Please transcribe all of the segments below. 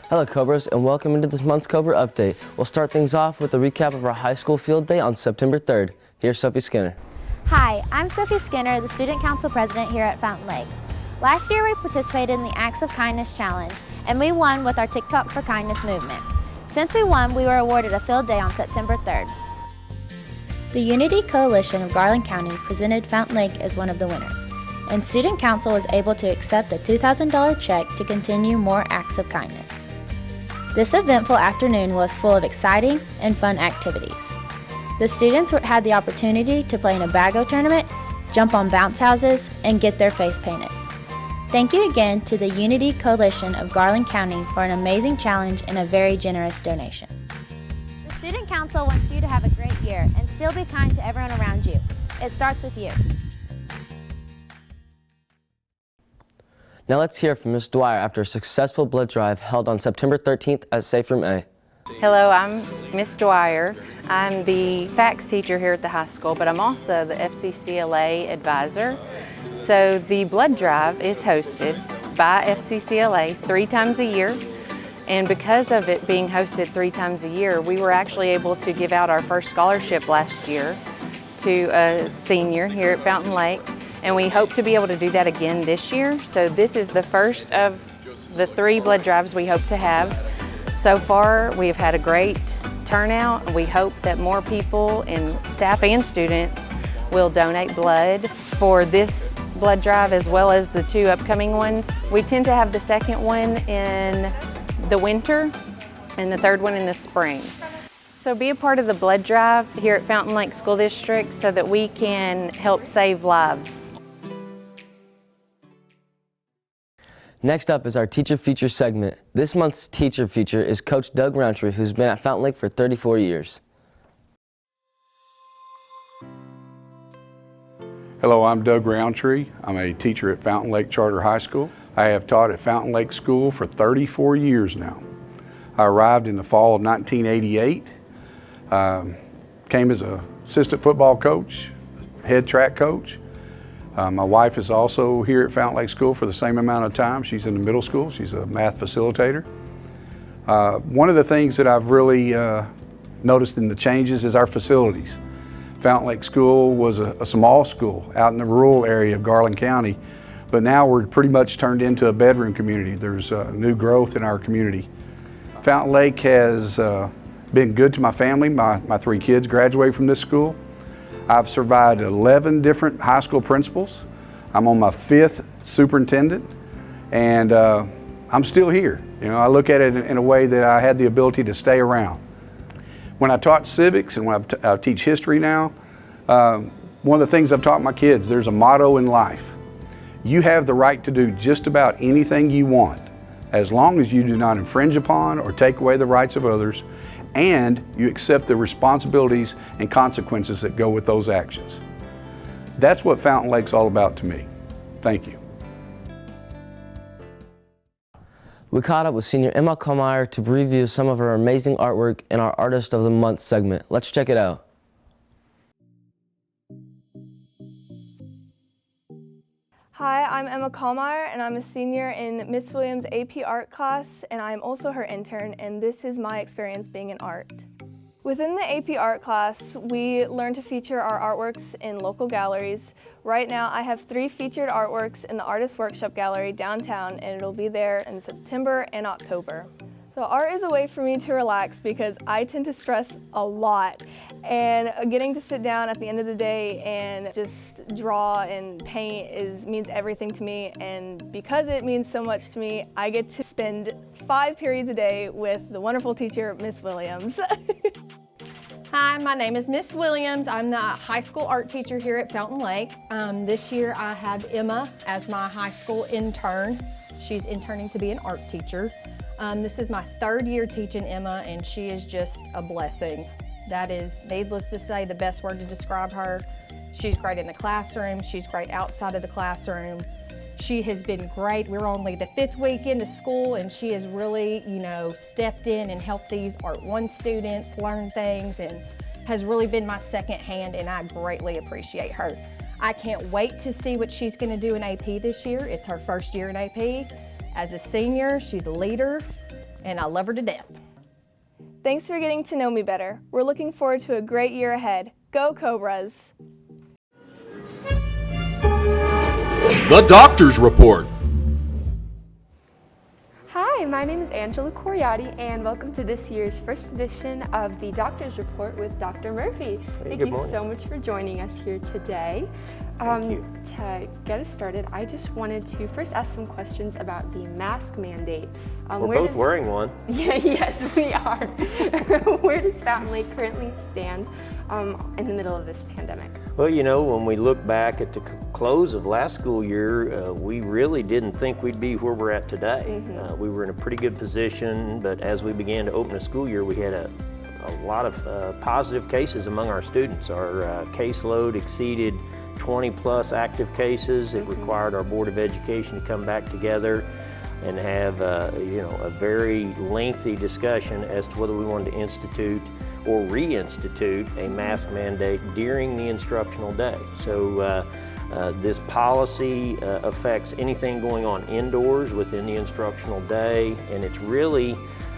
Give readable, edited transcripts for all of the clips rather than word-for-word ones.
Hello Cobras, and welcome into this month's Cobra Update. We'll start things off with a recap of our high school field day on September 3rd. Here's Sophie Skinner. Hi, I'm Sophie Skinner, the Student Council President here at Fountain Lake. Last year we participated in the Acts of Kindness Challenge, and we won with our TikTok for Kindness movement. Since we won, we were awarded a field day on September 3rd. The Unity Coalition of Garland County presented Fountain Lake as one of the winners, and Student Council was able to accept a $2,000 check to continue more acts of kindness. This eventful afternoon was full of exciting and fun activities. The students had the opportunity to play in a bago tournament, jump on bounce houses, and get their face painted. Thank you again to the Unity Coalition of Garland County for an amazing challenge and a very generous donation. The Student Council wants you to have a great year and still be kind to everyone around you. It starts with you. Now let's hear from Ms. Dwyer after a successful blood drive held on September 13th at Safe Room A. Hello, I'm Ms. Dwyer. I'm the FACS teacher here at the high school, but I'm also the FCCLA advisor. So the blood drive is hosted by FCCLA 3 times a year. And because of it being hosted 3 times a year, we were actually able to give out our first scholarship last year to a senior here at Fountain Lake. And we hope to be able to do that again this year. So this is the first of the 3 blood drives we hope to have. So far, we have had a great turnout. We hope that more people and staff and students will donate blood for this blood drive as well as the 2 upcoming ones. We tend to have the second one in the winter and the 3rd one in the spring. So be a part of the blood drive here at Fountain Lake School District so that we can help save lives. Next up is our Teacher Feature segment. This month's Teacher Feature is Coach Doug Roundtree, who's been at Fountain Lake for 34 years. Hello, I'm Doug Roundtree. I'm a teacher at Fountain Lake Charter High School. I have taught at Fountain Lake School for 34 years now. I arrived in the fall of 1988, came as an assistant football coach, head track coach. My wife is also here at Fountain Lake School for the same amount of time. She's in the middle school. She's a math facilitator. One of the things that I've really noticed in the changes is our facilities. Fountain Lake School was a small school out in the rural area of Garland County, but now we're pretty much turned into a bedroom community. There's new growth in our community. Fountain Lake has been good to my family. My 3 kids graduated from this school. I've survived 11 different high school principals. I'm on my 5th superintendent, and I'm still here. You know, I look at it in a way that I had the ability to stay around. When I taught civics and when I teach history now, one of the things I've taught my kids, there's a motto in life. You have the right to do just about anything you want, as long as you do not infringe upon or take away the rights of others, and you accept the responsibilities and consequences that go with those actions. That's what Fountain Lake's all about to me. Thank you. We caught up with senior Emma Kohlmeyer to review some of her amazing artwork in our Artist of the Month segment. Let's check it out. Hi, I'm Emma Kohlmeyer, and I'm a senior in Miss Williams' AP Art class, and I'm also her intern, and this is my experience being in art. Within the AP Art class, we learn to feature our artworks in local galleries. Right now, I have 3 featured artworks in the Artist Workshop Gallery downtown, and it'll be there in September and October. So art is a way for me to relax because I tend to stress a lot, and getting to sit down at the end of the day and just draw and paint means everything to me, and because it means so much to me, I get to spend 5 periods a day with the wonderful teacher, Miss Williams. Hi, my name is Miss Williams. I'm the high school art teacher here at Fountain Lake. This year I have Emma as my high school intern. She's interning to be an art teacher. This is my 3rd year teaching Emma, and she is just a blessing. That is, needless to say, the best word to describe her. She's great in the classroom. She's great outside of the classroom. She has been great. We're only the 5th week into school, and she has really, stepped in and helped these Art 1 students learn things, and has really been my second hand, and I greatly appreciate her. I can't wait to see what she's going to do in AP this year. It's her first year in AP. As a senior, she's a leader, and I love her to death. Thanks for getting to know me better. We're looking forward to a great year ahead. Go Cobras! The Doctor's Report. Hi, my name is Angela Coriati, and welcome to this year's first edition of the Doctor's Report with Dr. Murphy. Thank you so much for joining us here today. To get us started, I just wanted to first ask some questions about the mask mandate. We're both wearing one. Yeah, yes, we are. Where does Fountain Lake currently stand in the middle of this pandemic? Well, you know, when we look back at the close of last school year, we really didn't think we'd be where we're at today. We were in a pretty good position, but as we began to open the school year, we had a lot of positive cases among our students. Our caseload exceeded 20 plus active cases. It required our Board of Education to come back together and have a very lengthy discussion as to whether we wanted to institute or reinstitute a mask mandate during the instructional day. So this policy affects anything going on indoors within the instructional day, and it's really,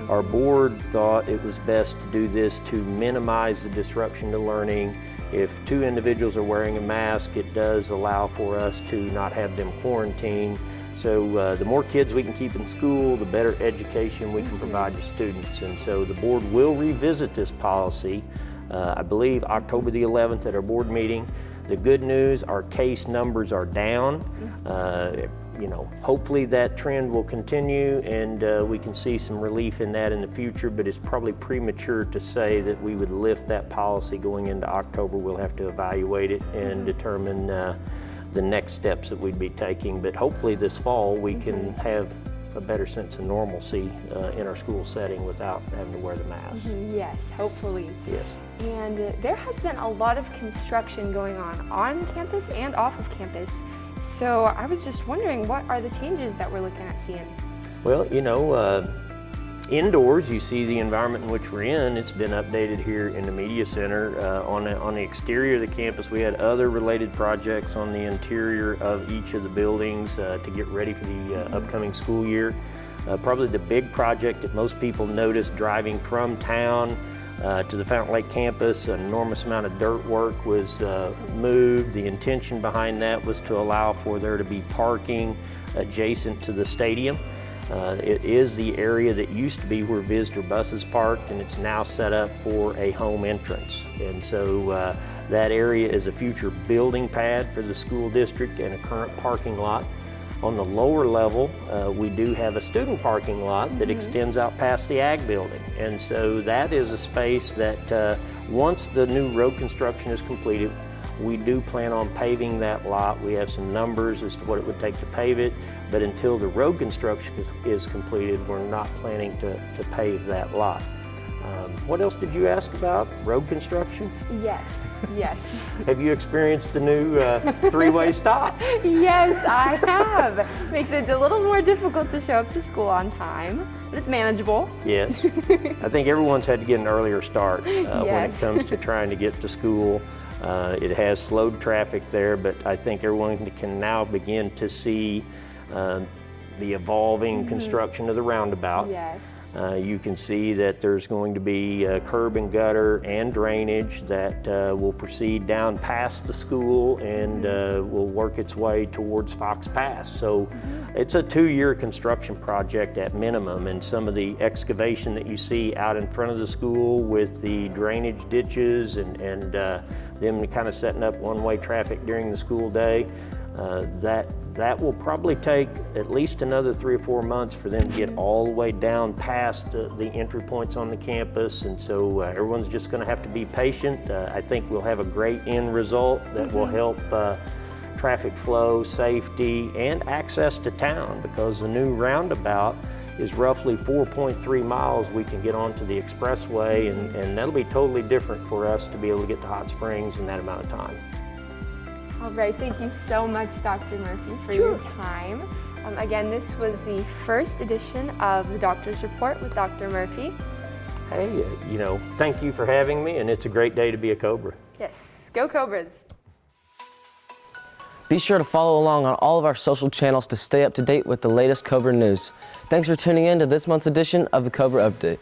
our board thought it was best to do this to minimize the disruption to learning. If two individuals are wearing a mask, it does allow for us to not have them quarantined. So the more kids we can keep in school, the better education we can provide to students. And so the board will revisit this policy, I believe October the 11th at our board meeting. The good news, our case numbers are down. Hopefully that trend will continue and we can see some relief in that in the future, but it's probably premature to say that we would lift that policy going into October. We'll have to evaluate it and determine the next steps that we'd be taking, but hopefully this fall we can have a better sense of normalcy in our school setting without having to wear the mask. Yes, hopefully. Yes. And there has been a lot of construction going on campus and off of campus. So I was just wondering, what are the changes that we're looking at seeing? Well, indoors you see the environment in which we're in. It's been updated here in the media center. On the exterior of the campus, we had other related projects on the interior of each of the buildings to get ready for the upcoming school year. Probably the big project that most people noticed driving from town to the Fountain Lake campus, an enormous amount of dirt work was moved. The intention behind that was to allow for there to be parking adjacent to the stadium. It is the area that used to be where visitor buses parked, and it's now set up for a home entrance. And so that area is a future building pad for the school district and a current parking lot. On the lower level, we do have a student parking lot that extends out past the ag building. And so that is a space that once the new road construction is completed, we do plan on paving that lot. We have some numbers as to what it would take to pave it, but until the road construction is completed, we're not planning to pave that lot. What else did you ask about? Road construction? Yes, yes. Have you experienced the new three-way stop? Yes, I have. Makes it a little more difficult to show up to school on time, but it's manageable. Yes. I think everyone's had to get an earlier start when it comes to trying to get to school. It has slowed traffic there, but I think everyone can now begin to see the evolving construction of the roundabout. Yes. You can see that there's going to be curb and gutter and drainage that will proceed down past the school and will work its way towards Fox Pass. So it's a 2-year construction project at minimum, and some of the excavation that you see out in front of the school with the drainage ditches and them kind of setting up one-way traffic during the school day, that will probably take at least another 3 or 4 months for them to get all the way down past the entry points on the campus. And so everyone's just going to have to be patient. I think we'll have a great end result that will help traffic flow, safety, and access to town, because the new roundabout is roughly 4.3 miles we can get onto the expressway, and that'll be totally different for us to be able to get to Hot Springs in that amount of time. All right, thank you so much, Dr. Murphy, for your time. Again, this was the first edition of the Doctor's Report with Dr. Murphy. Hey, thank you for having me, and it's a great day to be a Cobra. Yes, go Cobras. Be sure to follow along on all of our social channels to stay up to date with the latest Cobra news. Thanks for tuning in to this month's edition of the Cobra Update.